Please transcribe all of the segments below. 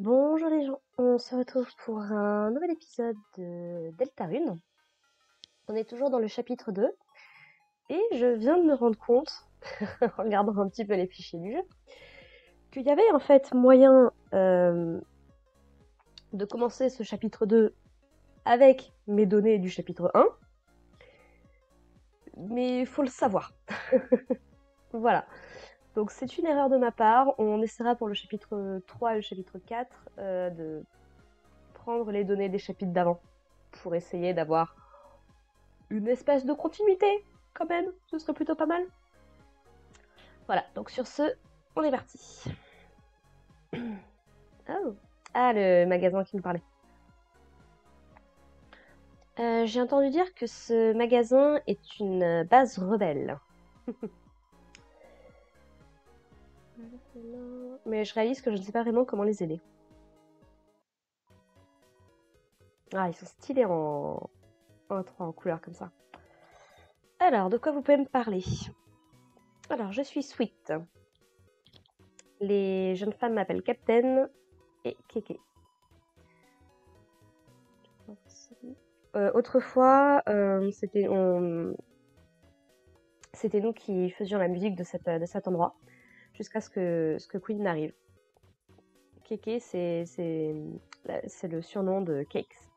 Bonjour les gens, on se retrouve pour un nouvel épisode de Deltarune. On est toujours dans le chapitre 2 et je viens de me rendre compte, en regardant un petit peu les fichiers du jeu, qu'il y avait en fait moyen de commencer ce chapitre 2 avec mes données du chapitre 1, mais il faut le savoir. Voilà. Donc c'est une erreur de ma part, on essaiera pour le chapitre 3 et le chapitre 4 de prendre les données des chapitres d'avant pour essayer d'avoir une espèce de continuité quand même, ce serait plutôt pas mal. Voilà, donc sur ce, on est parti. Oh. Ah, le magasin qui nous parlait. J'ai entendu dire que ce magasin est une base rebelle. Mais je réalise que je ne sais pas vraiment comment les aider. Ah, ils sont stylés en 3 en couleur comme ça. Alors, de quoi vous pouvez me parler? Alors, je suis Sweet. Les jeunes femmes m'appellent Captain et Kéké. Autrefois, c'était nous qui faisions la musique de cet endroit, jusqu'à ce que Queen n'arrive. Kéké, c'est le surnom de Cakes.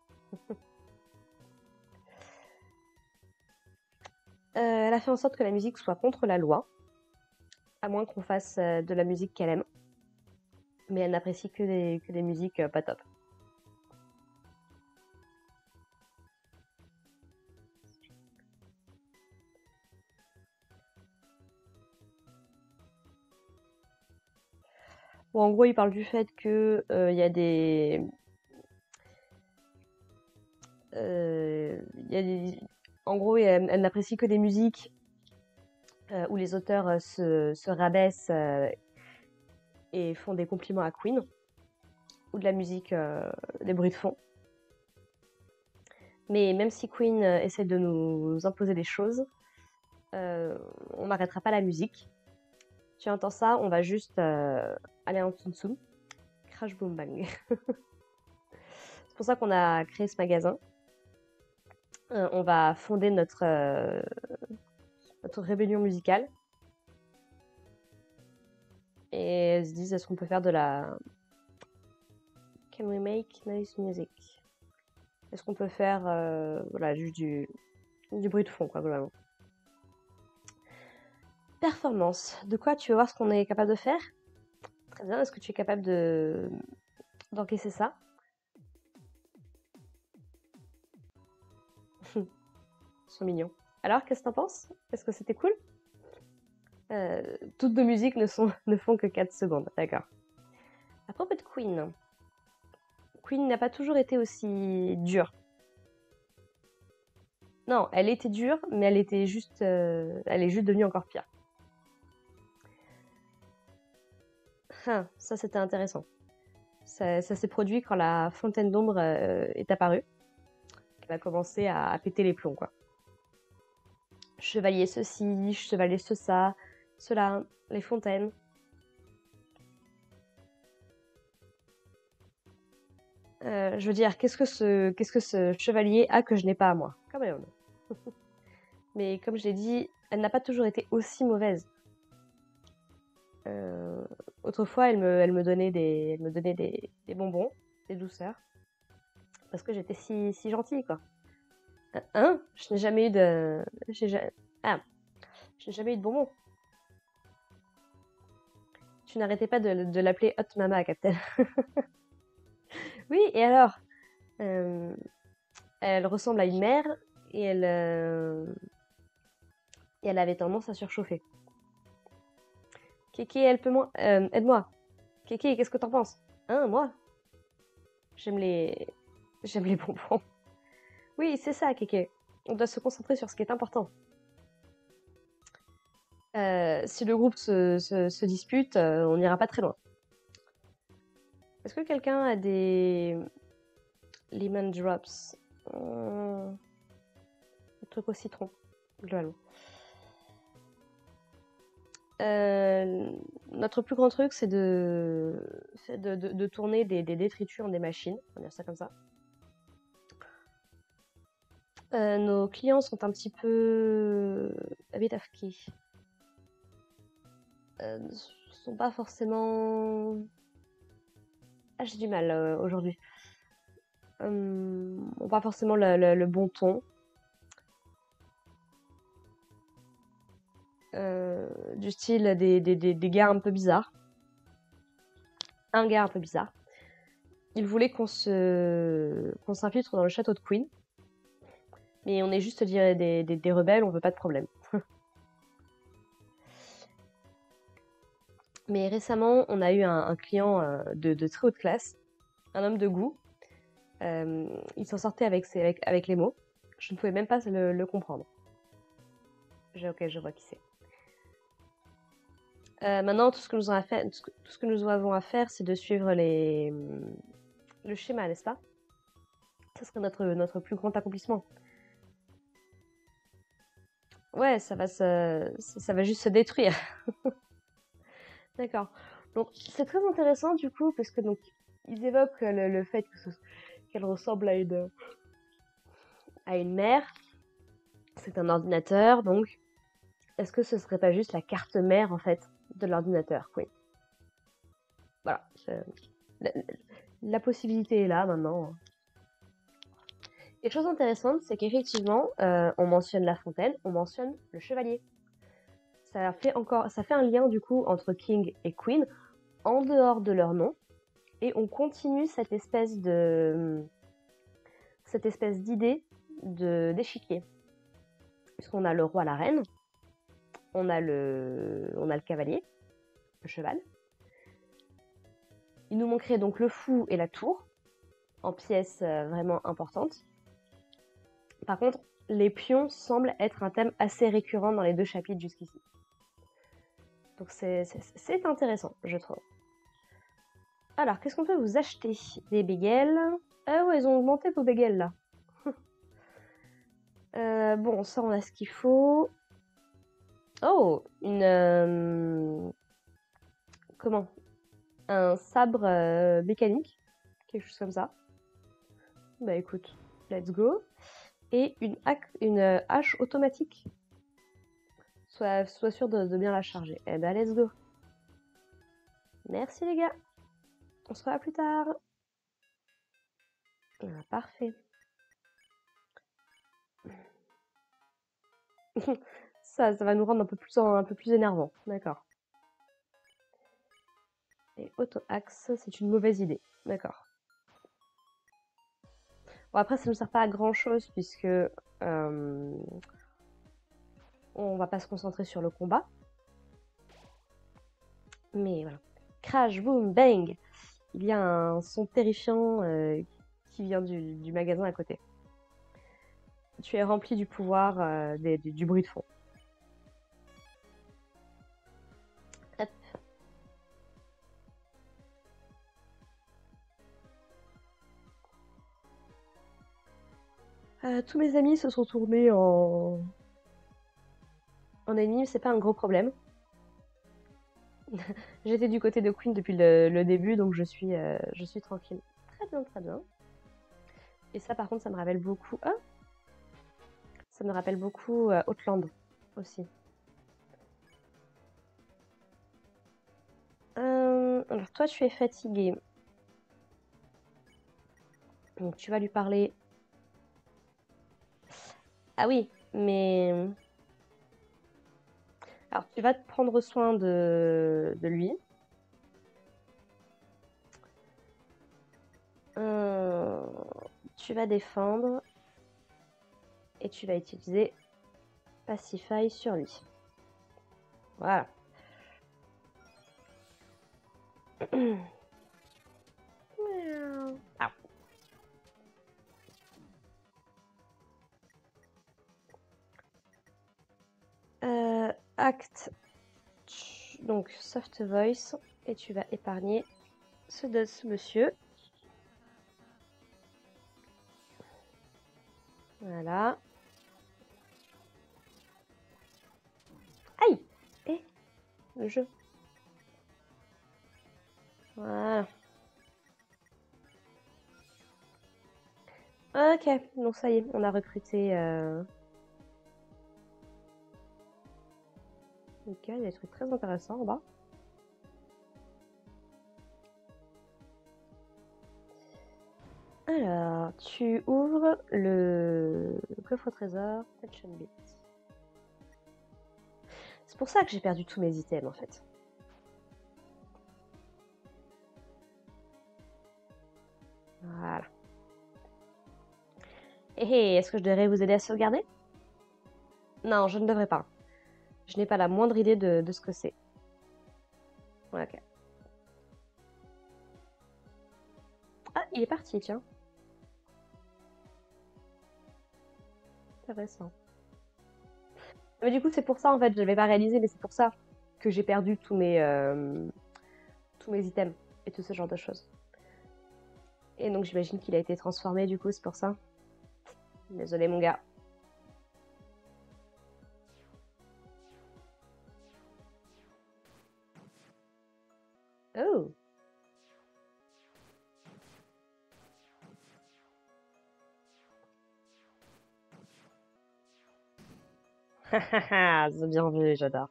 Elle a fait en sorte que la musique soit contre la loi, à moins qu'on fasse de la musique qu'elle aime. Mais elle n'apprécie que des musiques pas top. Bon, en gros, il parle du fait que y a des... En gros, elle n'apprécie que des musiques où les auteurs se rabaissent et font des compliments à Queen, ou de la musique, des bruits de fond. Mais même si Queen essaie de nous imposer des choses, on n'arrêtera pas la musique. Tu entends ça, on va juste aller en tsum tsum. Crash boom bang. C'est pour ça qu'on a créé ce magasin. On va fonder notre rébellion musicale. Et elles se disent, est-ce qu'on peut faire de la... Can we make nice music? Est-ce qu'on peut faire voilà, juste du bruit de fond, quoi, globalement. Performance. De quoi tu veux voir ce qu'on est capable de faire? Très bien, est-ce que tu es capable d'encaisser ça? Ils sont mignons. Alors, qu'est-ce que t'en penses? Est-ce que c'était cool? Toutes nos musiques ne font que 4 secondes, d'accord. À propos de Queen. Queen n'a pas toujours été aussi dure. Non, elle était dure, mais elle est juste devenue encore pire. Ah, ça c'était intéressant. Ça s'est produit quand la fontaine d'ombre est apparue. Elle a commencé à péter les plombs, quoi. Chevalier ceci, chevalier ça, cela, les fontaines. Je veux dire, qu'est-ce que ce chevalier a que je n'ai pas à moi? Quand même. Mais comme je l'ai dit, elle n'a pas toujours été aussi mauvaise. Autrefois, elle me donnait des bonbons, des douceurs, parce que j'étais si gentille, quoi. Hein? Je n'ai jamais eu de... Ah, je n'ai jamais eu de bonbons. Tu n'arrêtais pas de l'appeler Hot Mama, Captain. Oui, et alors elle ressemble à une mère et elle avait tendance à surchauffer. Kéké, elle peut moi... aide-moi. Kéké, qu'est-ce que t'en penses? Hein, moi? J'aime les bonbons. Oui, c'est ça, Kéké. On doit se concentrer sur ce qui est important. Si le groupe se dispute, on n'ira pas très loin. Est-ce que quelqu'un a des lemon drops? Un truc au citron, globalement. Notre plus grand truc, c'est de tourner des détritus en des machines, on va dire ça comme ça. Nos clients sont un petit peu a bit of key. Sont pas forcément... Ah, j'ai du mal aujourd'hui. Ont pas forcément le bon ton. Du style des gars un peu bizarres. Un gars un peu bizarre. Il voulait qu'on s'infiltre dans le château de Queen. Mais on est juste des rebelles, on veut pas de problème. Mais récemment, on a eu un client de très haute classe, un homme de goût. Il s'en sortait avec les mots. Je ne pouvais même pas le comprendre. Ok, je vois qui c'est. Maintenant, tout ce que nous avons à faire, c'est de suivre le schéma, n'est-ce pas? Ce serait notre plus grand accomplissement. Ouais, ça va juste se détruire. D'accord. Donc, c'est très intéressant du coup, parce que donc, ils évoquent le fait qu'elle ressemble à une mère. C'est un ordinateur, donc est-ce que ce serait pas juste la carte mère en fait de l'ordinateur, Queen? Voilà. La, la possibilité est là maintenant. Quelque chose d'intéressant, c'est qu'effectivement, on mentionne La Fontaine, on mentionne le chevalier. Ça fait un lien du coup entre King et Queen en dehors de leur nom, et on continue cette espèce d'idée d'échiquier, puisqu'on a le roi, la reine, on a le cavalier, le cheval. Il nous manquerait donc le fou et la tour, en pièces vraiment importantes. Par contre, les pions semblent être un thème assez récurrent dans les 2 chapitres jusqu'ici. Donc c'est intéressant, je trouve. Alors, qu'est-ce qu'on peut vous acheter? Des bagels. Ah ouais, ils ont augmenté vos bagels là. Bon, ça on a ce qu'il faut. Oh, comment? Un sabre mécanique. Quelque chose comme ça. Bah écoute, let's go. Et une hache automatique. Sois sûr de bien la charger. Eh ben, let's go. Merci les gars. On se revoit plus tard. Ah, parfait. Ça va nous rendre un peu plus énervant. D'accord. Et auto-axe, c'est une mauvaise idée. D'accord. Bon, après, ça ne nous sert pas à grand chose puisque on va pas se concentrer sur le combat. Mais voilà. Crash, boom, bang. Il y a un son terrifiant qui vient du magasin à côté. Tu es rempli du pouvoir du bruit de fond. Hop. Tous mes amis se sont tournés en ennemis, c'est pas un gros problème. J'étais du côté de Queen depuis le début, donc je suis tranquille. Très bien, très bien. Et ça, par contre, ça me rappelle beaucoup... Ah, ça me rappelle beaucoup Outland aussi. Alors toi, tu es fatigué. Donc tu vas lui parler... Ah oui, mais... Alors tu vas te prendre soin de lui. Tu vas défendre. Et tu vas utiliser Pacify sur lui. Voilà. Ah. Acte. Donc soft voice. Et tu vas épargner ce monsieur. Voilà. Aïe! Et le jeu. Voilà. Ok, donc ça y est, on a recruté... Ok, il y a des trucs très intéressants en bas. Alors, tu ouvres le coffre au trésor, Touch and Beat. C'est pour ça que j'ai perdu tous mes items en fait. Voilà. Hé, est-ce que je devrais vous aider à sauvegarder? Non, je ne devrais pas. Je n'ai pas la moindre idée de ce que c'est. Ouais, ok. Ah, il est parti, tiens. Intéressant. Mais du coup, c'est pour ça, en fait, je n'avais pas réalisé, mais c'est pour ça que j'ai perdu tous mes items et tout ce genre de choses. Et donc, j'imagine qu'il a été transformé, du coup, c'est pour ça. Désolé, mon gars. Oh! C'est bien vu, j'adore.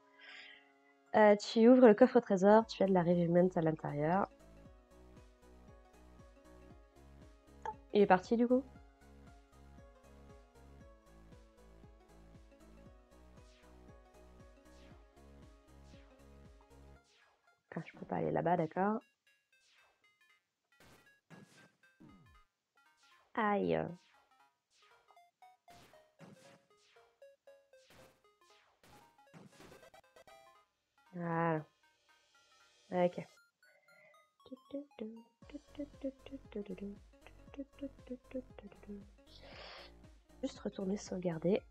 Tu ouvres le coffre au trésor, tu as de la Revivement à l'intérieur. Il est parti, du coup? Ah, je peux pas aller là-bas, d'accord. Aïe. Voilà. Ok. Juste retourner sauvegarder.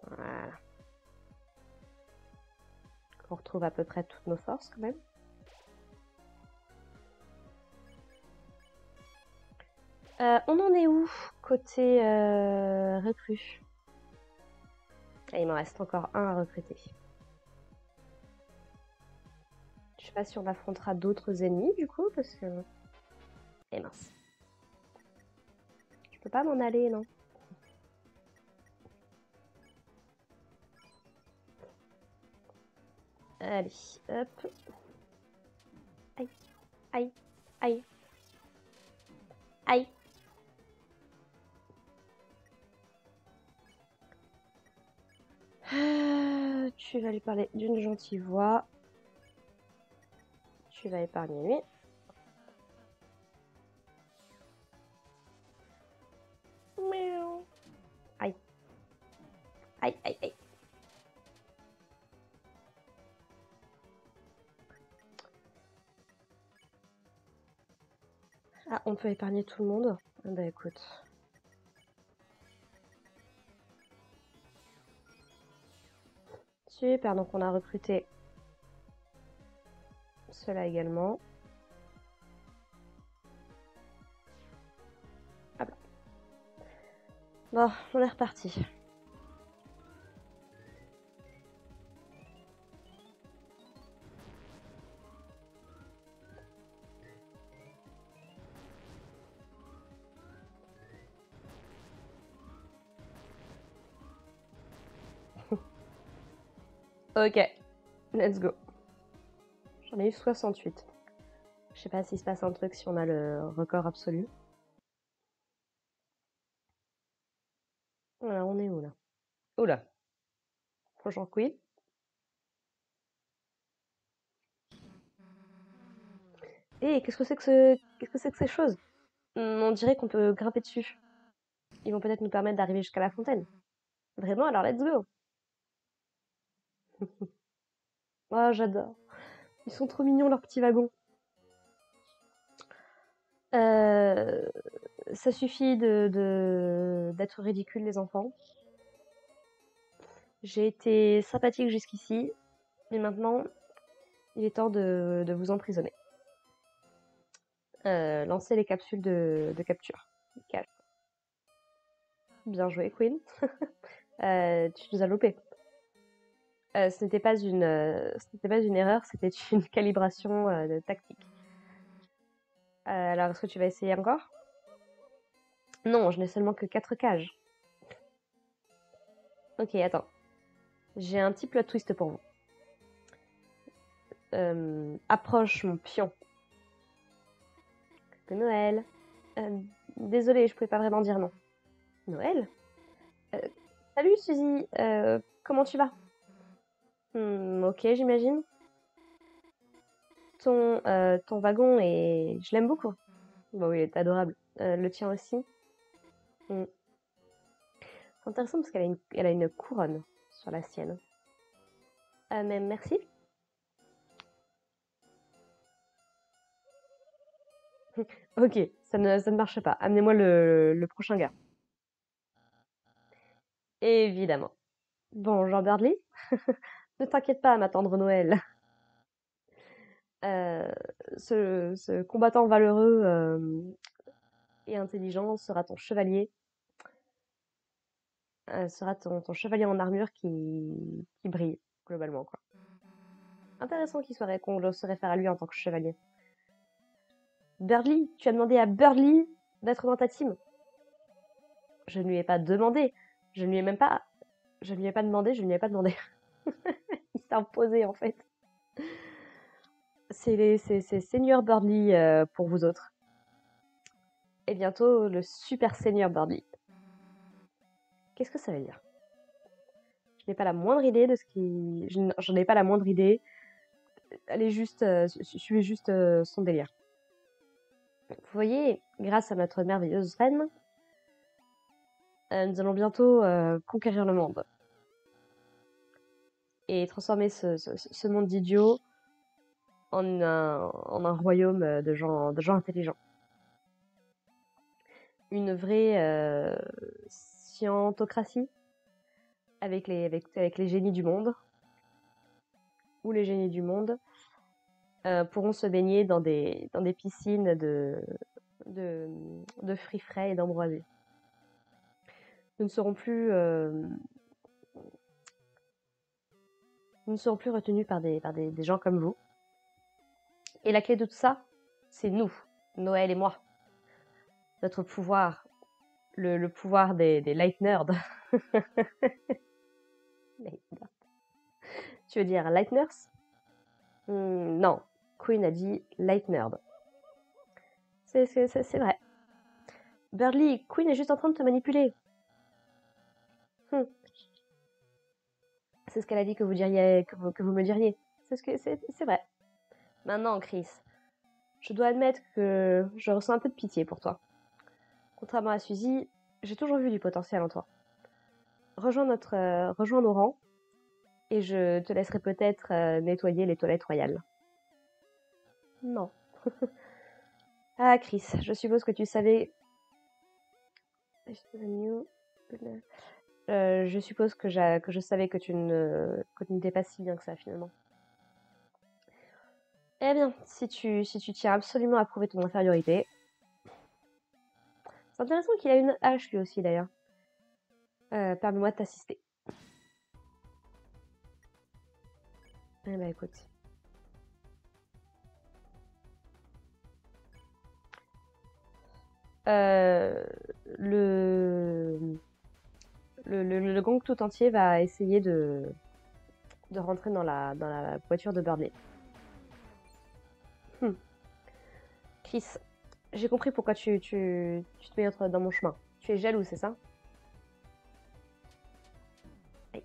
Voilà. On retrouve à peu près toutes nos forces quand même. On en est où côté recrue? Il m'en reste encore un à recruter. Je sais pas si on affrontera d'autres ennemis du coup parce que... Eh mince. Je peux pas m'en aller, non? Allez, hop. Aïe, aïe, aïe. Aïe. Tu vas lui parler d'une gentille voix. Tu vas épargner lui. Miaou. Aïe. Aïe, aïe, aïe. Ah, on peut épargner tout le monde? Ah bah écoute. Super, donc on a recruté cela également. Hop là. Bon, on est reparti. Ok, let's go. J'en ai eu 68. Je sais pas s'il se passe un truc si on a le record absolu. Voilà, on est où là? Oula, prochain quiz. Et qu'est-ce que c'est que ces choses? On dirait qu'on peut grimper dessus. Ils vont peut-être nous permettre d'arriver jusqu'à la fontaine. Vraiment, alors let's go. Oh, j'adore. Ils sont trop mignons, leurs petits wagons. Euh, Ça suffit d'être ridicule, les enfants. J'ai été sympathique jusqu'ici, mais maintenant, il est temps de vous emprisonner. lancer les capsules de capture. Cache. Bien joué, Queen. Tu nous as loupé. Ce n'était pas une erreur, c'était une calibration tactique. Alors, est-ce que tu vas essayer encore? Non, je n'ai seulement que 4 cages. Ok, attends. J'ai un petit plot twist pour vous. Approche mon pion. Que Noël. Désolée, je pouvais pas vraiment dire non. Noël? Salut Suzy, comment tu vas? Ok, j'imagine. Ton wagon je l'aime beaucoup. Bon, oui, il est adorable. Le tien aussi. Hmm. C'est intéressant parce elle a une couronne sur la sienne. Mais merci. Ok, ça ne marche pas. Amenez-moi le prochain gars. Évidemment. Bon, Jean Birdley, ne t'inquiète pas à m'attendre Noël. Euh, ce combattant valeureux et intelligent sera ton chevalier. Sera ton chevalier en armure qui brille, globalement, quoi. Intéressant qu'on se réfère à lui en tant que chevalier. Birdley, tu as demandé à Birdley d'être dans ta team. Je ne lui ai pas demandé. Je ne lui ai même pas. Je ne lui ai pas demandé, je ne lui ai pas demandé. Il s'est imposé, en fait. C'est Seigneur Birdley pour vous autres. Et bientôt, le super Seigneur Birdley. Qu'est-ce que ça veut dire? Je n'ai pas la moindre idée de ce qui... J'en ai pas la moindre idée. Allez juste... suivez juste son délire. Vous voyez, grâce à notre merveilleuse reine, nous allons bientôt conquérir le monde. Et transformer ce monde d'idiots en un royaume de gens intelligents. Une vraie scientocratie avec les génies du monde. Où les génies du monde pourront se baigner dans des piscines de fruits frais et d'ambroisie. Nous ne serons plus retenus par des gens comme vous. Et la clé de tout ça, c'est nous, Noël et moi. Notre pouvoir, le pouvoir des light nerds. Tu veux dire light nurse? Non, Queen a dit light nerd. C'est vrai. Birdley, Queen est juste en train de te manipuler. C'est ce qu'elle a dit que vous diriez, que vous me diriez. C'est vrai. Maintenant, Chris, je dois admettre que je ressens un peu de pitié pour toi. Contrairement à Suzy, j'ai toujours vu du potentiel en toi. Rejoins nos rangs et je te laisserai peut-être nettoyer les toilettes royales. Non. Ah, Chris, je suppose que tu savais... je suppose que je savais que tu n'étais pas si bien que ça, finalement. Eh bien, si tu tiens absolument à prouver ton infériorité... C'est intéressant qu'il a une hache, lui aussi, d'ailleurs. Permets-moi de t'assister. Eh ben, écoute... le gang tout entier va essayer de rentrer dans la voiture de Birdley. Chris, j'ai compris pourquoi tu te mets dans mon chemin. Tu es jaloux, c'est ça? Aïe.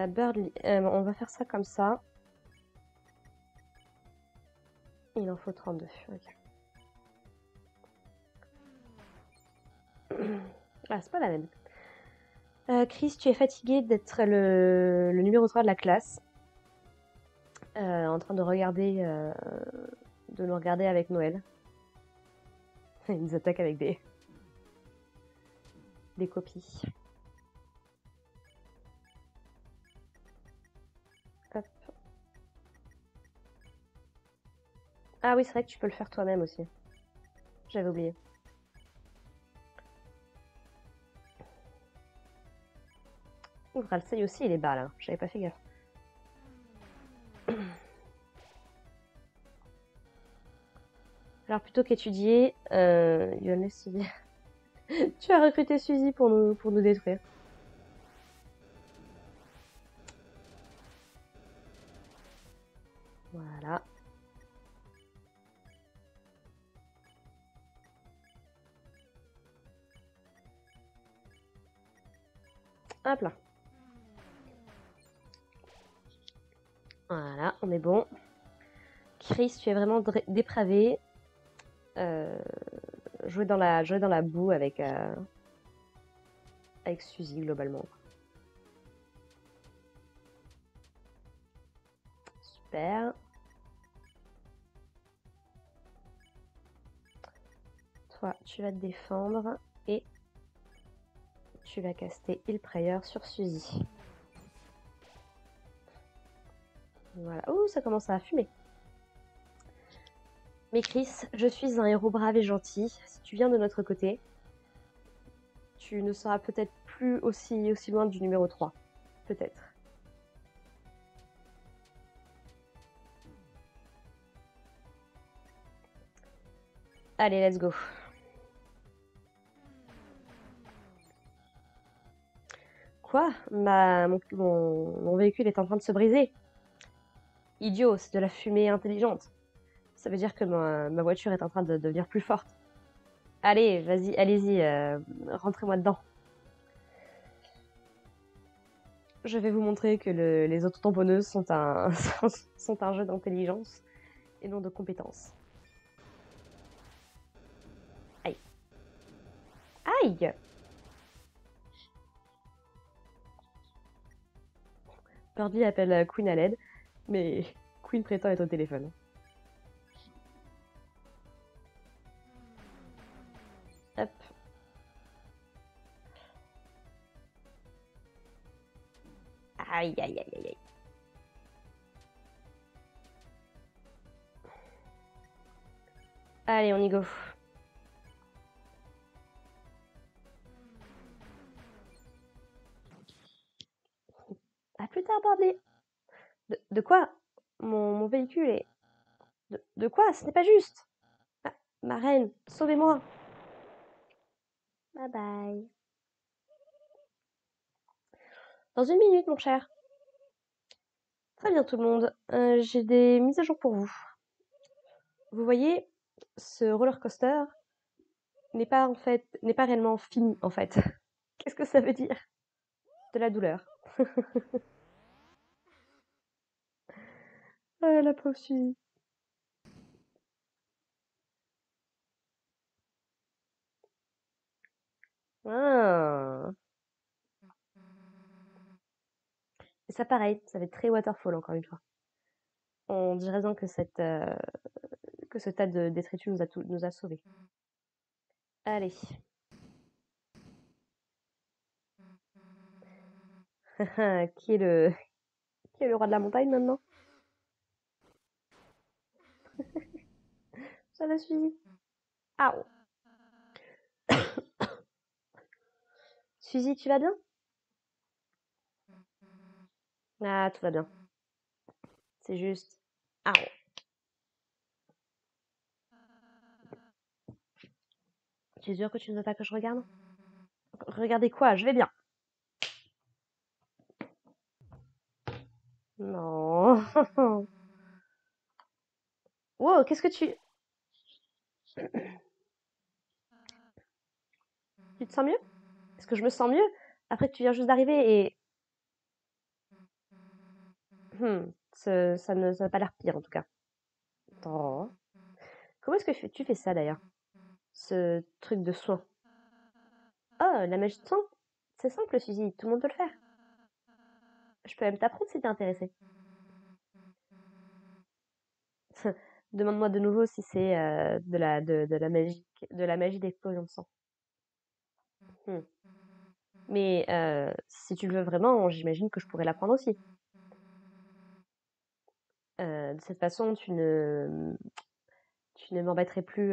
Birdley, on va faire ça comme ça. Il en faut 32. Ok. Ah, c'est pas la même. Chris, tu es fatigué d'être le numéro 3 de la classe. En train de nous regarder avec Noël. Il nous attaque avec des copies. Hop. Ah oui, c'est vrai que tu peux le faire toi-même aussi. J'avais oublié. Ouh, Ralsei aussi, il est bas là. J'avais pas fait gaffe. Alors plutôt qu'étudier, Yolness Suzy. Tu as recruté Suzy pour nous détruire. Voilà. Hop là. Voilà, on est bon. Chris, tu es vraiment dépravé. Jouer dans la boue avec Suzy globalement. Super. Toi, tu vas te défendre et tu vas caster Heal Prayer sur Suzy. Voilà. Ouh, ça commence à fumer. Mais Chris, je suis un héros brave et gentil. Si tu viens de notre côté, tu ne seras peut-être plus aussi loin du numéro 3. Peut-être. Allez, let's go. Quoi? Mon véhicule est en train de se briser. Idiot, c'est de la fumée intelligente. Ça veut dire que ma voiture est en train de devenir plus forte. Allez, vas-y, allez-y, rentrez-moi dedans. Je vais vous montrer que les autotamponneuses sont sont un jeu d'intelligence et non de compétences. Aïe. Aïe! Birdie appelle Queen à l'aide, mais Queen prétend être au téléphone. Hop. Aïe, aïe, aïe, aïe, aïe. Allez, on y go. À plus tard, Birdie. De quoi? Mon véhicule est... De quoi? Ce n'est pas juste. Ah, ma reine, sauvez-moi. Bye bye. Dans une minute, mon cher. Très bien, tout le monde. J'ai des mises à jour pour vous. Vous voyez, ce roller coaster n'est pas réellement fini, en fait. Qu'est-ce que ça veut dire? De la douleur. Ah, la pauvre Suzy. Ah. Et ça, pareil, ça fait très waterfall, encore une fois. On dirait bien que que ce tas de détritus nous a sauvés. Allez. Qui est qui est le roi de la montagne maintenant? Ça l'a suivi. Ah. Suzy, tu vas bien? Ah, tout va bien. C'est juste. Ah. Tu es sûr que tu ne veux pas que je regarde? Regardez quoi? Je vais bien. Non. Wow, qu'est-ce que tu... Tu te sens mieux? Est-ce que je me sens mieux? Après que tu viens juste d'arriver et... ça n'a pas l'air pire en tout cas. Attends. Comment est-ce que tu fais ça d'ailleurs? Ce truc de soin. Oh, la magie de soin? C'est simple, Suzy, tout le monde peut le faire. Je peux même t'apprendre si t'es intéressé. Demande-moi de nouveau si c'est de la magie d'explosion de sang. Hmm. Mais si tu le veux vraiment, j'imagine que je pourrais l'apprendre aussi. De cette façon, tu ne m'embêterais plus,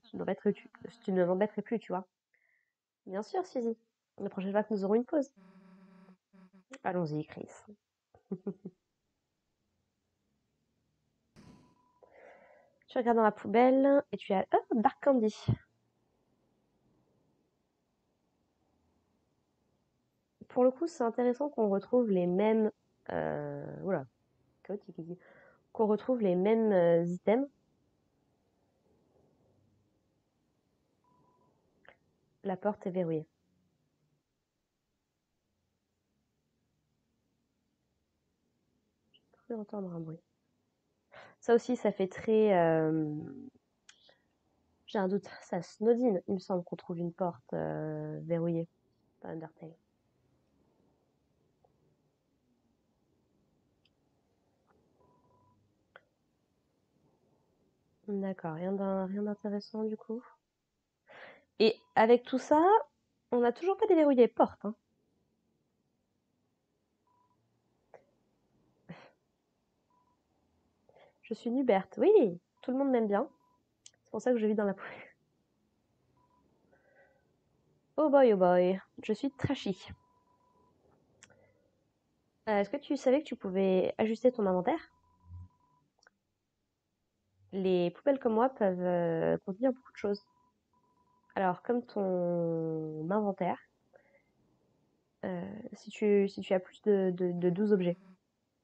tu ne m'embêterais plus, tu vois. Bien sûr, Suzy. La prochaine fois que nous aurons une pause. Allons-y, Chris. Tu regardes dans la poubelle et tu as... Oh, Dark Candy. Pour le coup, c'est intéressant qu'on retrouve les mêmes... Oula, chaotique ici. Qu'on retrouve les mêmes items. La porte est verrouillée. Je peux entendre un bruit. Ça aussi, ça fait très... J'ai un doute. Ça Snowdin. Il me semble qu'on trouve une porte verrouillée dans Undertale. D'accord, rien d'intéressant du coup. Et avec tout ça, on n'a toujours pas déverrouillé les portes, hein. Je suis Nubert. Oui, tout le monde m'aime bien. C'est pour ça que je vis dans la poubelle. Oh boy, je suis trashy. Est-ce que tu savais que tu pouvais ajuster ton inventaire? Les poubelles comme moi peuvent contenir beaucoup de choses. Alors, comme ton inventaire, si tu as plus de 12 objets.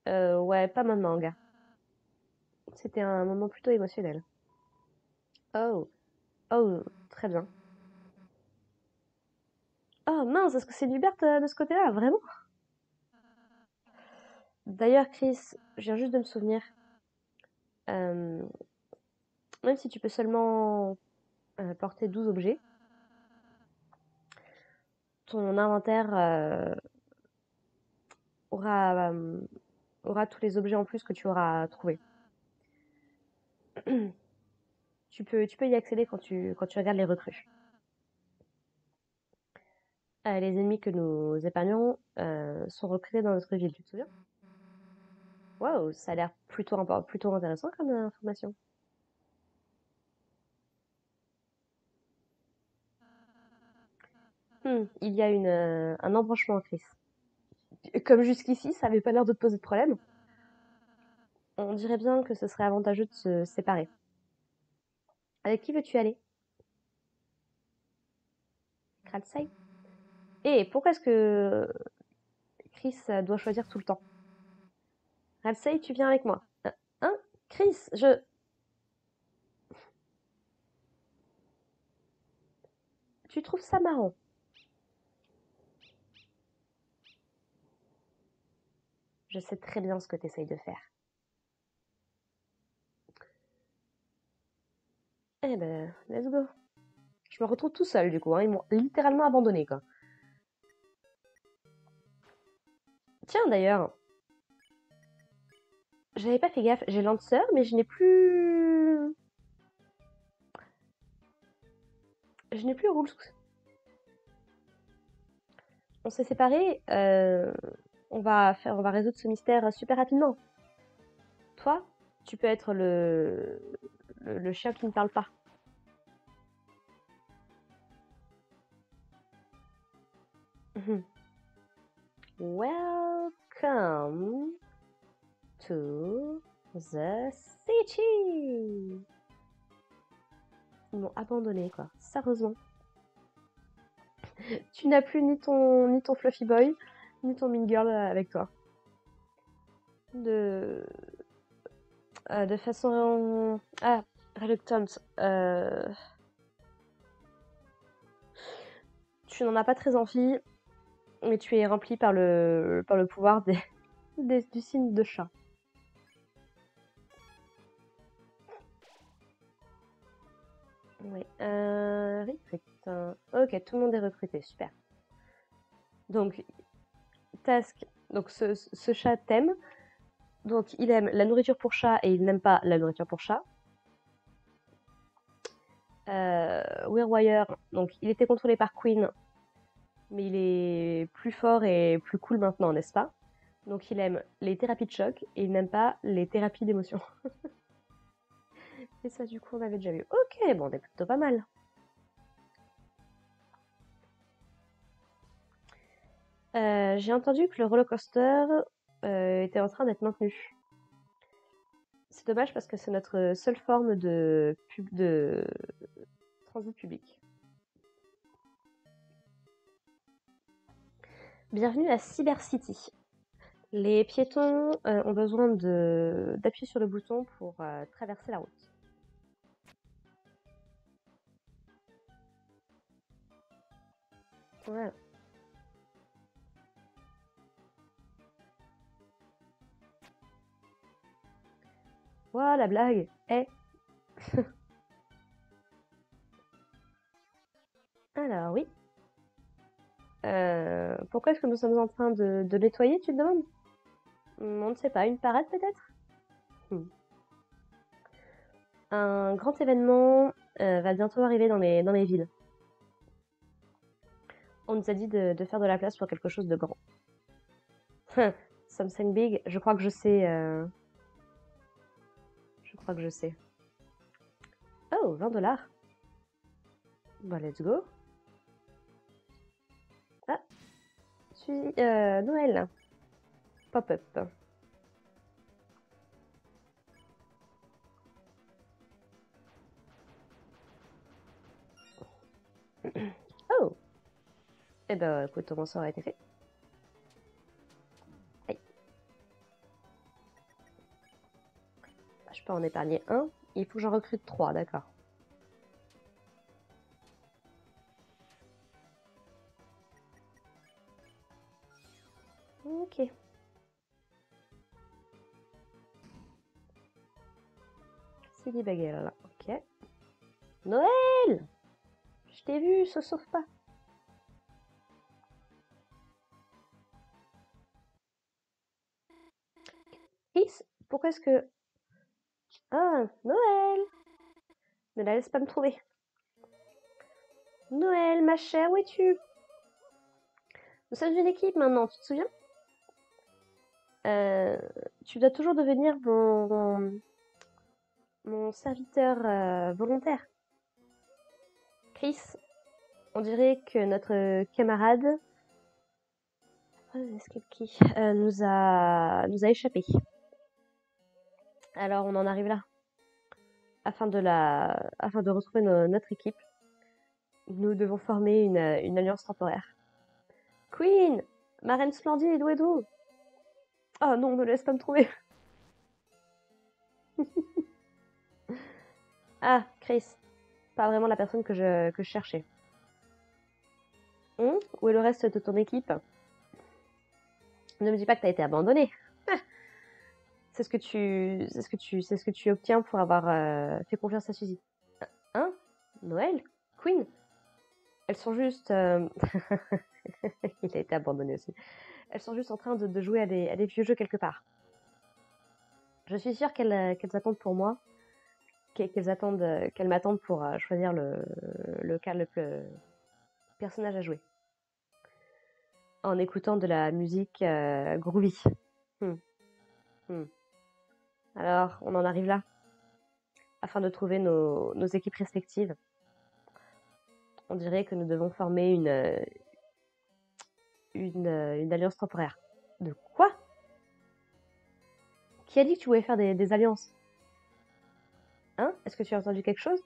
Ouais, pas maintenant, gars. C'était un moment plutôt émotionnel. Oh, oh, très bien. Oh mince, est-ce que c'est Hubert de ce côté-là, vraiment? D'ailleurs, Chris, je viens juste de me souvenir, euh, même si tu peux seulement porter 12 objets, ton inventaire aura, aura tous les objets en plus que tu auras trouvés. Tu peux y accéder quand tu regardes les recrues. Les ennemis que nous épargnons sont recrutés dans notre ville, tu te souviens? Waouh, ça a l'air plutôt intéressant comme information. Il y a un embranchement, Chris. Comme jusqu'ici, ça n'avait pas l'air de te poser de problème. On dirait bien que ce serait avantageux de se séparer. Avec qui veux-tu aller? Kratsai? Et pourquoi est-ce que Chris doit choisir tout le temps? Kratsai, tu viens avec moi. Hein? Chris, tu trouves ça marrant? Je sais très bien ce que tu essayes de faire. Eh ben, let's go. Je me retrouve tout seul du coup, hein. Ils m'ont littéralement abandonné quoi. Tiens d'ailleurs, j'avais pas fait gaffe, j'ai Lancer mais je n'ai plus... Je n'ai plus Rules. On s'est séparés, on va résoudre ce mystère super rapidement. Toi, tu peux être le chien qui ne parle pas. Mhm. Welcome to the city. Ils m'ont abandonné, quoi. Sérieusement. Tu n'as plus ni ton fluffy boy, ni ton mean girl avec toi. De, de façon... Ah, reluctant. Tu n'en as pas très envie, mais tu es rempli par le pouvoir du signe de chat. Oui. Recrute. Ok, tout le monde est recruté, super. Donc, task. Donc, ce chat t'aime. Donc, il aime la nourriture pour chat et il n'aime pas la nourriture pour chat. Weirwire, donc il était contrôlé par Queen, mais il est plus fort et plus cool maintenant, n'est-ce pas? Donc il aime les thérapies de choc et il n'aime pas les thérapies d'émotion. Et ça, du coup, on avait déjà vu. Ok, bon, on est plutôt pas mal. J'ai entendu que le roller coaster était en train d'être maintenu. C'est dommage parce que c'est notre seule forme de transit public. Bienvenue à Cyber City. Les piétons ont besoin d'appuyer sur le bouton pour traverser la route. Voilà. Voilà la blague. Eh. Alors oui. Pourquoi est-ce que nous sommes en train de nettoyer, tu te demandes? On ne sait pas, une parade peut-être? Un grand événement va bientôt arriver dans les villes. On nous a dit de faire de la place pour quelque chose de grand. Something big, je crois que je sais. Je crois que je sais. Oh, 20 $. Bah, let's go. Ah, Noël. Pop-up. Oh. Eh ben, écoute, mon sort a été fait. Aïe. Je peux en épargner un. Il faut que j'en recrute 3, d'accord. Ok. C'est des baguettes là. Ok. Noël! Je t'ai vu, se sauve pas. Chris, pourquoi est-ce que... Ah, Noël! Ne la laisse pas me trouver. Noël, ma chère, où es-tu? Nous sommes une équipe maintenant, tu te souviens? Tu dois toujours devenir mon serviteur volontaire. Chris, on dirait que notre camarade nous a échappé. Alors on en arrive là. Afin de retrouver notre équipe, nous devons former une alliance temporaire. Queen, ma reine splendide, où êtes-vous? Oh non, ne laisse pas me trouver. Ah, Chris, pas vraiment la personne que je cherchais. Où est le reste de ton équipe? Ne me dis pas que t'as été abandonné. C'est ce que tu obtiens pour avoir fait confiance à Suzy. Hein? Noël? Queen? Elles sont juste... Il a été abandonné aussi. Elles sont juste en train de jouer à des vieux jeux quelque part. Je suis sûre qu'elles attendent pour moi, qu'elles m'attendent pour choisir le personnage à jouer. En écoutant de la musique groovy. Hmm. Hmm. Alors, on en arrive là. Afin de trouver nos équipes respectives, on dirait que nous devons former une alliance temporaire. De quoi? Qui a dit que tu voulais faire des alliances? Hein? Est-ce que tu as entendu quelque chose?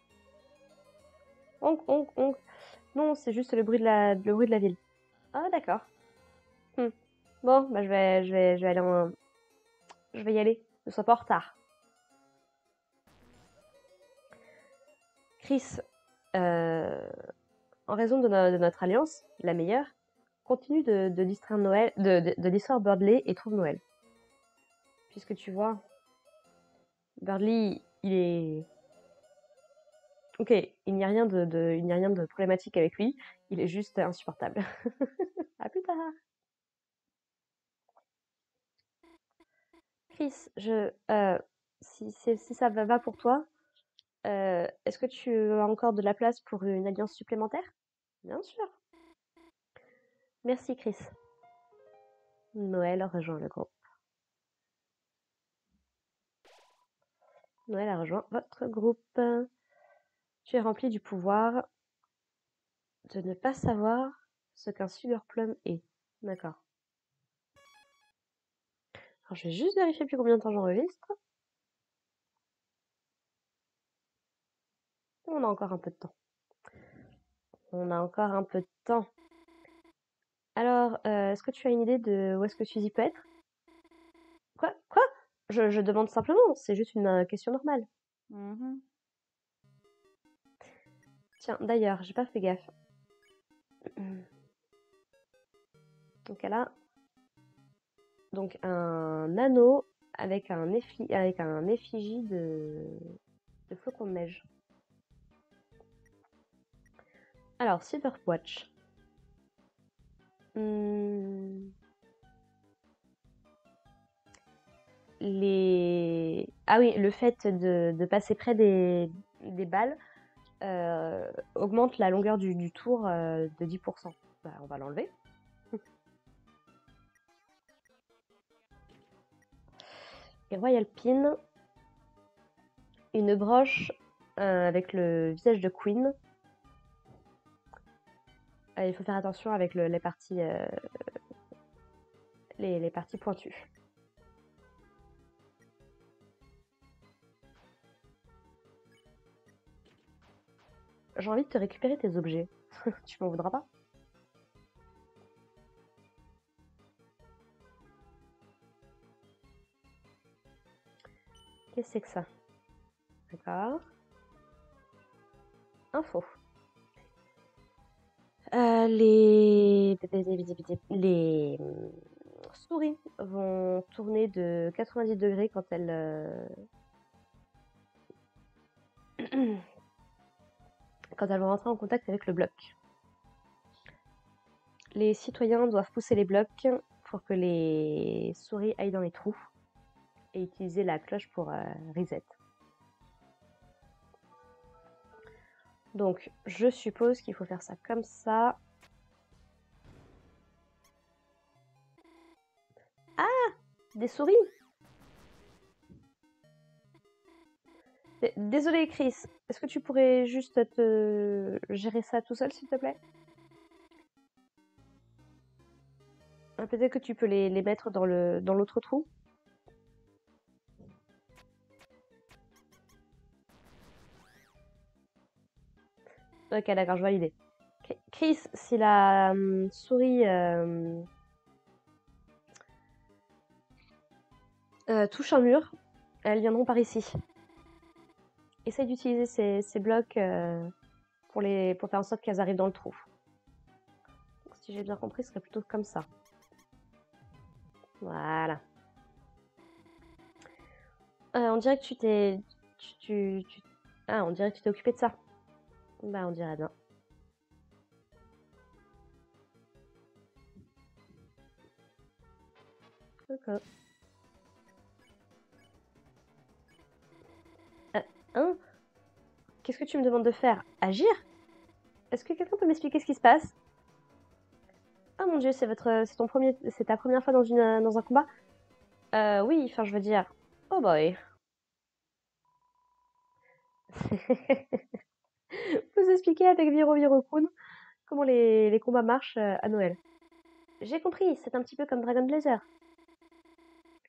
Onk, onk, onk. Non, c'est juste le bruit de la ville. Ah, d'accord. Bon, bah je vais aller je vais y aller. Ne sois pas en retard. Chris, en raison de notre alliance, la meilleure, continue de distraire Noël, de distraire Birdley et trouve Noël. Puisque tu vois, Birdley, il est... Ok, il n'y a rien de problématique avec lui, il est juste insupportable. À plus tard. Chris, si ça va pour toi, est-ce que tu as encore de la place pour une alliance supplémentaire? Bien sûr. Merci, Chris. Noël rejoint le groupe. Noël a rejoint votre groupe. Tu es rempli du pouvoir de ne pas savoir ce qu'un Sugar Plum est. D'accord. Alors, je vais juste vérifier depuis combien de temps j'enregistre. On a encore un peu de temps. On a encore un peu de temps. Alors, est-ce que tu as une idée de où est-ce que Suzy peut être? Quoi? Quoi? Je demande simplement, c'est juste une question normale. Tiens, d'ailleurs, j'ai pas fait gaffe. Donc elle a donc un anneau avec un effigie de flocon de neige. Alors, Silverwatch. Ah oui, le fait de passer près des balles augmente la longueur du tour de 10%. Bah, on va l'enlever. Et Royal Pin, une broche avec le visage de Queen. Il faut faire attention avec les parties les parties pointues. J'ai envie de te récupérer tes objets. Tu m'en voudras pas? Qu'est-ce que c'est que ça? D'accord. Info. Les souris vont tourner de 90 degrés quand elles quand elles vont rentrer en contact avec le bloc. Les citoyens doivent pousser les blocs pour que les souris aillent dans les trous et utiliser la cloche pour reset. Donc, je suppose qu'il faut faire ça comme ça. Ah! Des souris! Désolée, Chris. Est-ce que tu pourrais juste te gérer ça tout seul, s'il te plaît? Peut-être que tu peux les mettre dans l'autre trou? Ok, d'accord, je vois l'idée. Chris, si la souris touche un mur, elles viendront par ici. Essaye d'utiliser ces blocs pour faire en sorte qu'elles arrivent dans le trou. Donc, si j'ai bien compris, ce serait plutôt comme ça. Voilà. On dirait que tu t'es... Ah, on dirait que tu t'es occupé de ça. Bah, on dirait bien. Ok. Hein? Qu'est-ce que tu me demandes de faire? Agir? Est-ce que quelqu'un peut m'expliquer ce qui se passe? Ah mon dieu, c'est ta première fois dans un combat? Oui, enfin je veux dire. Oh boy. Vous expliquer avec Viro Kun comment les combats marchent à Noël. J'ai compris, c'est un petit peu comme Dragon Blazer.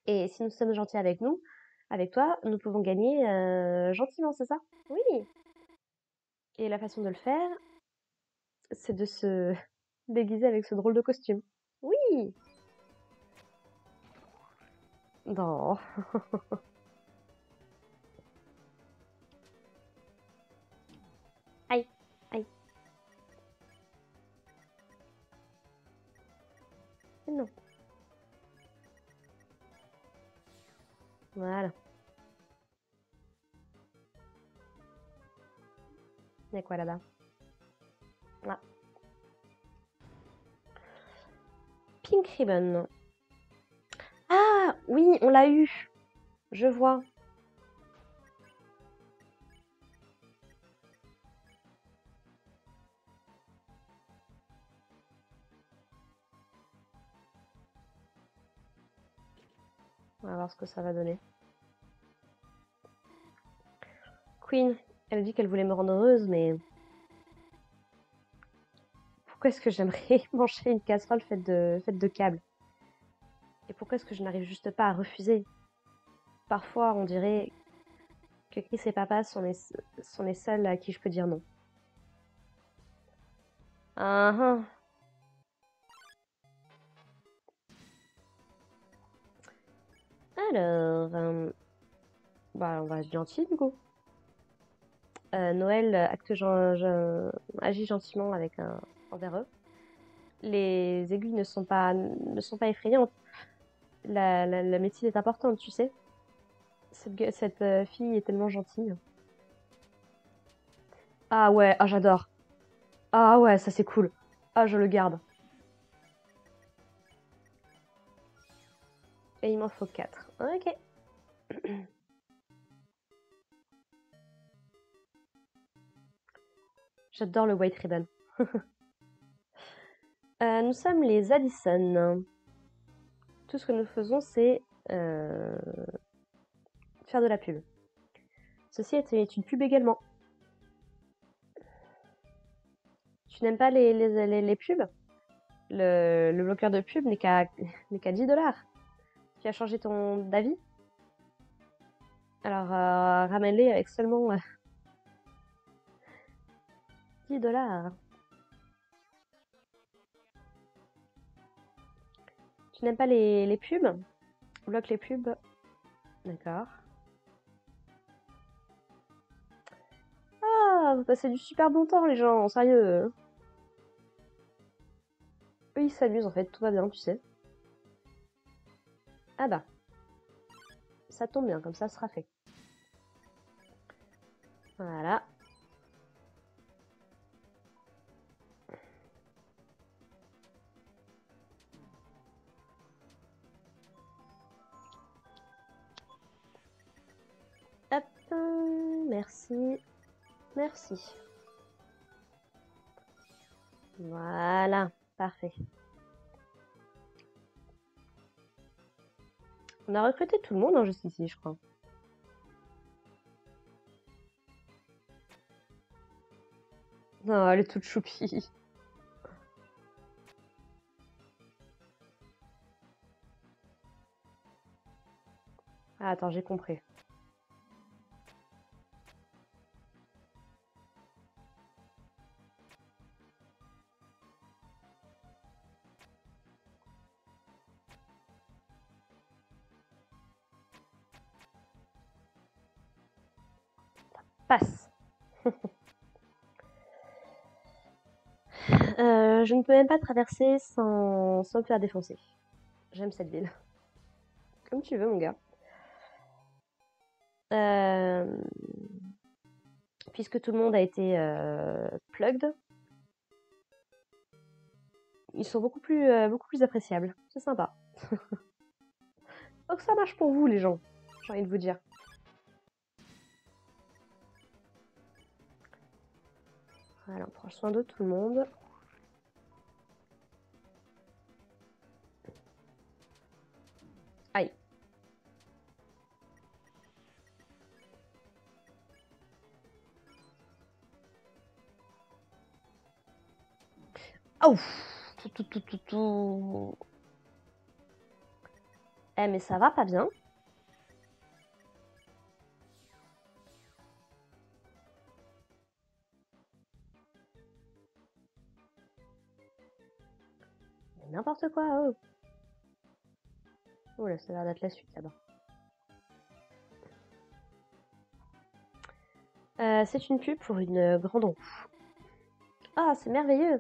Et si nous sommes gentils avec toi, nous pouvons gagner gentiment, c'est ça? Oui. Et la façon de le faire, c'est de se déguiser avec ce drôle de costume. Oui. Non. Aïe, aïe. Non. Voilà. Il y a quoi là-bas? Ah. Pink Ribbon. Ah oui, on l'a eu. Je vois. On va voir ce que ça va donner. Queen, elle dit qu'elle voulait me rendre heureuse, mais... Pourquoi est-ce que j'aimerais manger une casserole faite de câbles? Et pourquoi est-ce que je n'arrive juste pas à refuser? Parfois, on dirait que Chris et papa sont les seuls à qui je peux dire non. Ah ah. Alors, bah, on va être gentil du coup. Noël agit gentiment envers eux. Les aiguilles ne sont pas effrayantes. La médecine est importante, tu sais. Cette fille est tellement gentille. Ah ouais, ah j'adore. Ah ouais, ça c'est cool. Ah, je le garde. Et il m'en faut 4. Ok. J'adore le White Ribbon. Nous sommes les Addison. Tout ce que nous faisons, c'est faire de la pub. Ceci est une pub également. Tu n'aimes pas les pubs? Le bloqueur de pub n'est qu'à 10 $. Tu as changé ton d'avis? Alors, ramène-les avec seulement 10 $. Tu n'aimes pas les pubs? Bloque les pubs. D'accord. Ah, vous passez du super bon temps, les gens, sérieux. Eux, ils s'amusent en fait, tout va bien, tu sais. Ah bah, ça tombe bien, comme ça sera fait. Voilà. Hop, merci, merci. Voilà, parfait. On a recruté tout le monde, hein, juste ici, je crois. Non, elle est toute choupie. Ah, attends, j'ai compris. Passe. Je ne peux même pas traverser sans me faire défoncer. J'aime cette ville. Comme tu veux, mon gars. Puisque tout le monde a été plugged, ils sont beaucoup plus appréciables. C'est sympa. Donc ça marche pour vous, les gens. J'ai envie de vous dire. Voilà, on prend soin de tout le monde. Aïe. Oh, tout. Eh, mais ça va pas bien. Mais n'importe quoi, oh. Oh là, ça a l'air d'être la suite, là-bas. C'est une pub pour une grande roue. Ah, c'est merveilleux.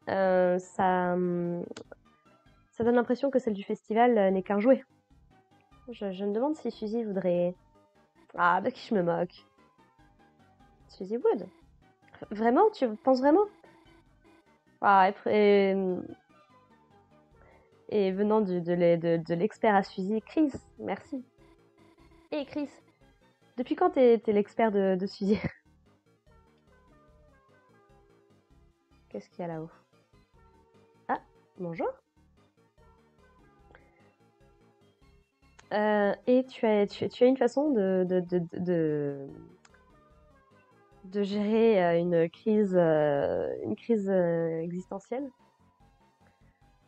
Ça donne l'impression que celle du festival n'est qu'un jouet. Je me demande si Suzy voudrait... Ah, de qui je me moque? Suzy Wood? Vraiment? Tu penses vraiment? Ah, et venant de l'expert à Suzy, Chris, merci. Et Chris, depuis quand t'es l'expert de Suzy? Qu'est-ce qu'il y a là-haut? Ah, bonjour. Et tu as une façon de gérer une crise existentielle.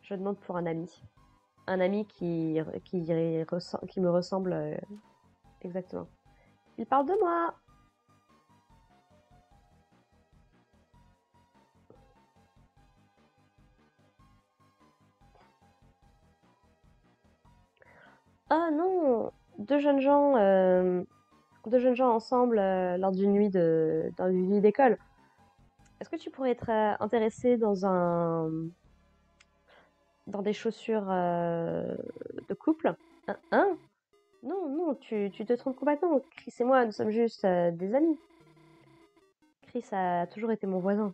Je demande pour un ami. Un ami qui me ressemble exactement. Il parle de moi. Ah non, deux jeunes gens ensemble lors dans une nuit d'école. Est-ce que tu pourrais être intéressé dans des chaussures de couple? Hein? Non, non, tu te trompes complètement. Chris et moi, nous sommes juste des amis. Chris a toujours été mon voisin.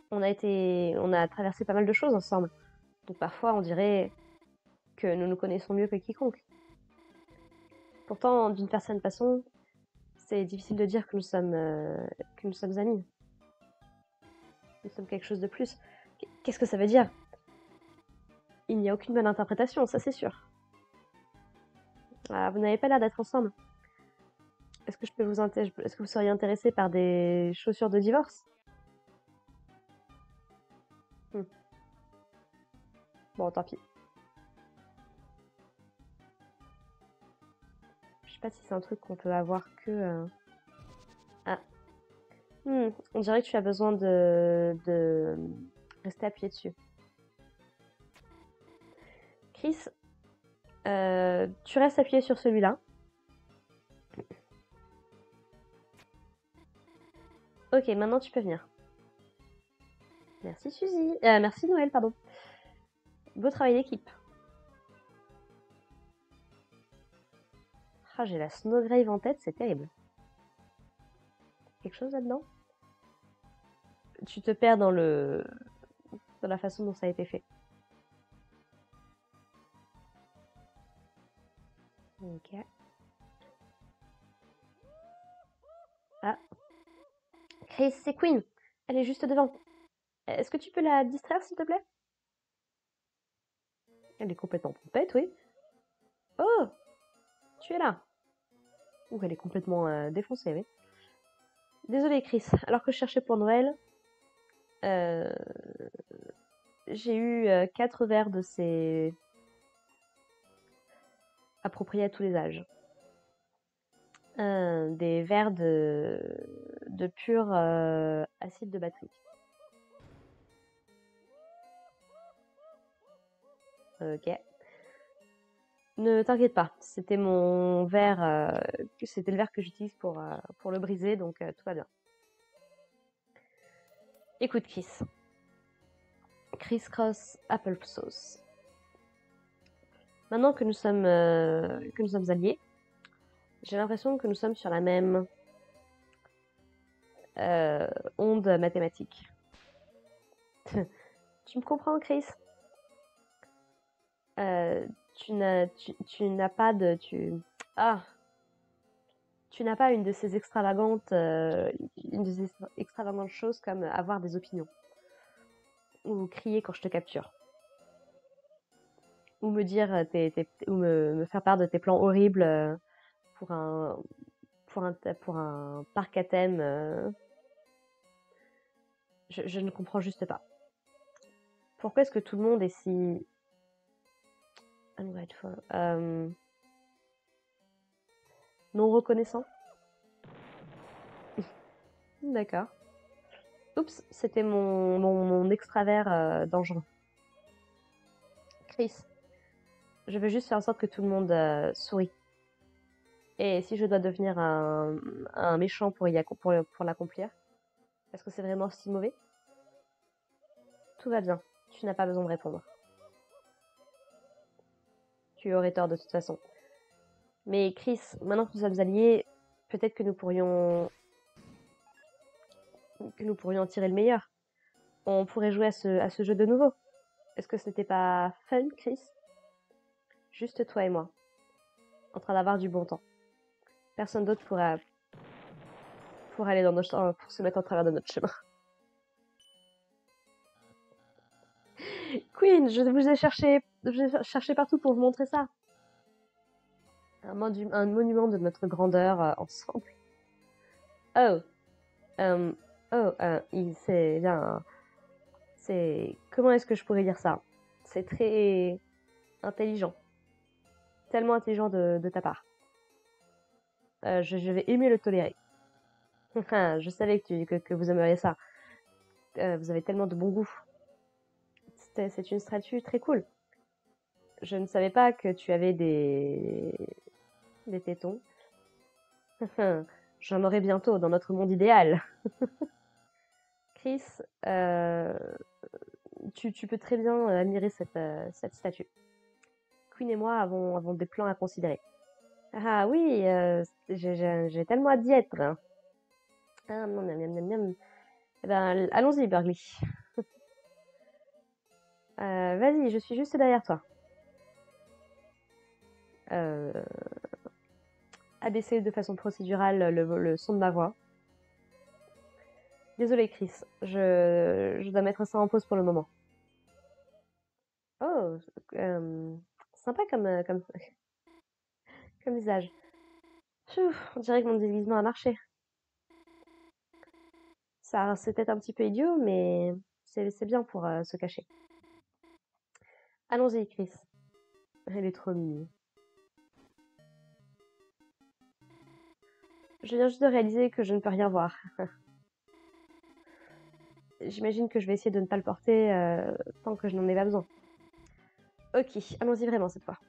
On a traversé pas mal de choses ensemble. Donc parfois, on dirait que nous nous connaissons mieux que quiconque. Pourtant, d'une certaine façon, c'est difficile de dire que nous sommes amis. Nous sommes quelque chose de plus. Qu'est-ce que ça veut dire? Il n'y a aucune bonne interprétation, ça c'est sûr. Ah, vous n'avez pas l'air d'être ensemble. Est-ce que est-ce que vous seriez intéressé par des chaussures de divorce? Hmm. Bon, tant pis. Je sais pas si c'est un truc qu'on peut avoir que... Ah. On dirait que tu as besoin de rester appuyé dessus. Chris, tu restes appuyé sur celui-là. Ok, maintenant tu peux venir. Merci Suzy. Merci Noël, pardon. Beau travail d'équipe. Ah, j'ai la Snowgrave en tête, c'est terrible. Quelque chose là-dedans? Tu te perds dans la façon dont ça a été fait. Ok. Ah. Chris, c'est Queen. Elle est juste devant. Est-ce que tu peux la distraire, s'il te plaît? Elle est complètement pompette, oui. Oh! Tu es là. Ouh, elle est complètement défoncée, oui. Désolée, Chris. Alors que je cherchais pour Noël, euh, j'ai eu 4 verres de ces appropriés à tous les âges. Des verres de pur acide de batterie. Ok. Ne t'inquiète pas, c'était mon verre, c'était le verre que j'utilise pour le briser, donc tout va bien. Écoute, Chris Cross Applesauce. Maintenant que nous sommes alliés, j'ai l'impression que nous sommes sur la même onde mathématique. Tu me comprends, Chris? Tu n'as pas de... Tu n'as pas une de ces extravagantes choses comme avoir des opinions. Ou crier quand je te capture. Ou me dire, ou me faire part de tes plans horribles pour un, pour un parc à thème. Je ne comprends juste pas. Pourquoi est-ce que tout le monde est si ungrateful, non reconnaissant? D'accord. Oups, c'était mon extravert dangereux. Chris, je veux juste faire en sorte que tout le monde sourit. Et si je dois devenir un méchant pour l'accomplir, est-ce que c'est vraiment si mauvais? Tout va bien, tu n'as pas besoin de répondre. Tu aurais tort de toute façon. Mais Chris, maintenant que nous sommes alliés, peut-être que nous pourrions en tirer le meilleur. On pourrait jouer à ce jeu de nouveau. Est-ce que ce n'était pas fun, Chris? Juste toi et moi, en train d'avoir du bon temps. Personne d'autre pour aller pour se mettre en travers de notre chemin. Queen, je vous ai cherché partout pour vous montrer ça. un monument de notre grandeur ensemble. Oh, euh, c'est bien. C'est comment est-ce que je pourrais dire ça? C'est très intelligent, tellement intelligent de ta part. Je vais aimer le tolérer. Je savais que vous aimeriez ça. Vous avez tellement de bon goût. C'est une statue très cool. Je ne savais pas que tu avais des tétons. J'en aurai bientôt dans notre monde idéal. Chris, tu peux très bien admirer cette statue. Queen et moi avons des plans à considérer. Ah oui, j'ai tellement hâte d'y être. Hein. Ah, miam, miam, miam, miam. Eh ben, allons-y, Burgly. Vas-y, je suis juste derrière toi. Abaisser de façon procédurale le son de ma voix. Désolée, Chris, je dois mettre ça en pause pour le moment. Oh, sympa comme visage. On dirait que mon déguisement a marché. Ça, c'est peut-être un petit peu idiot, mais c'est bien pour se cacher. Allons-y, Chris. Elle est trop mignonne. Je viens juste de réaliser que je ne peux rien voir. J'imagine que je vais essayer de ne pas le porter tant que je n'en ai pas besoin. Ok, allons-y vraiment cette fois.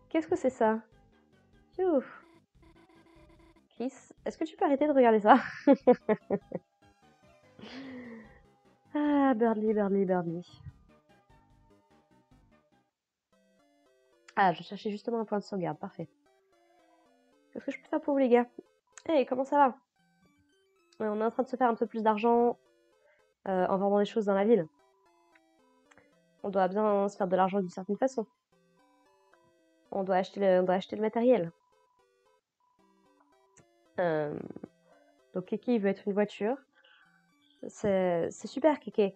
Qu'est-ce que c'est ça? Ouf. Chris, est-ce que tu peux arrêter de regarder ça? Ah, Birdly, Birdly, Birdly. Ah, je cherchais justement un point de sauvegarde, parfait. Qu'est-ce que je peux faire pour vous les gars? Hey, comment ça va? On est en train de se faire un peu plus d'argent en vendant des choses dans la ville. On doit bien se faire de l'argent d'une certaine façon. On doit acheter le matériel. Donc Kéké, il veut être une voiture. C'est super, Kéké.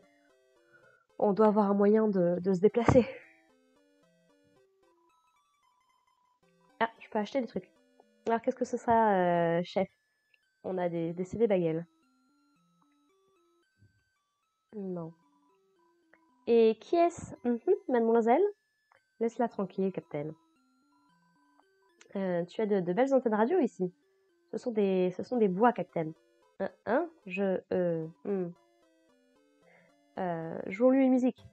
On doit avoir un moyen de se déplacer. Ah, je peux acheter des trucs. Alors, qu'est-ce que ce sera, chef? On a des CD bagels. Non. Et qui est-ce? Mademoiselle? Laisse-la tranquille, Captain. Tu as de belles antennes radio ici. Ce sont des bois, Captain. Hein? Jouons-lui une musique.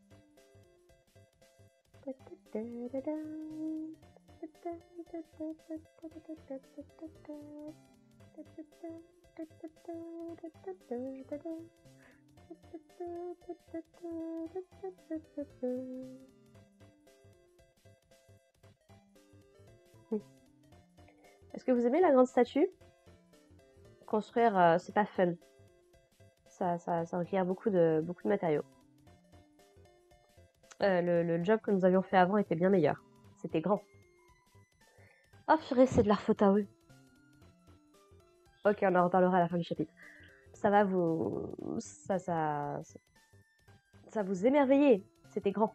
Est-ce que vous aimez la grande statue? Construire, c'est pas fun. Ça requiert beaucoup de matériaux. Le job que nous avions fait avant était bien meilleur. C'était grand. Oh purée, c'est de leur faute à eux. Ok, on en reparlera à la fin du chapitre. Ça va vous... Ça vous émerveiller. C'était grand.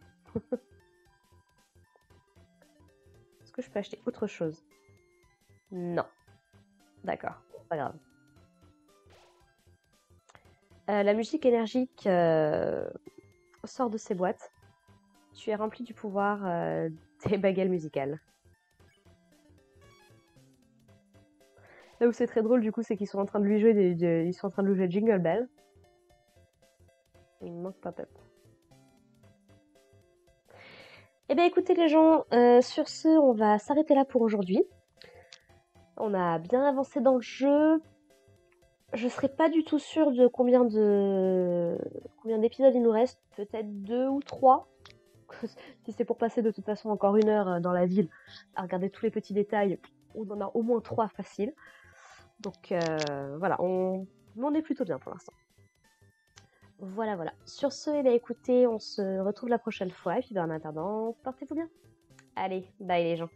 Est-ce que je peux acheter autre chose? Non. D'accord, pas grave. La musique énergique sort de ces boîtes. Tu es rempli du pouvoir des baguettes musicales. Là où c'est très drôle, du coup, c'est qu'ils sont en train de lui jouer ils sont en train de lui jouer Jingle Bell. Il me manque Pop-Up. Eh bien, écoutez les gens, sur ce, on va s'arrêter là pour aujourd'hui. On a bien avancé dans le jeu. Je serais pas du tout sûre de combien d'épisodes il nous reste. Peut-être 2 ou 3. Si c'est pour passer de toute façon encore 1 heure dans la ville à regarder tous les petits détails, on en a au moins 3 faciles. Donc voilà, on est plutôt bien pour l'instant. Voilà. Sur ce, eh bien, écoutez, on se retrouve la prochaine fois. Et puis en attendant, portez-vous bien. Allez, bye les gens.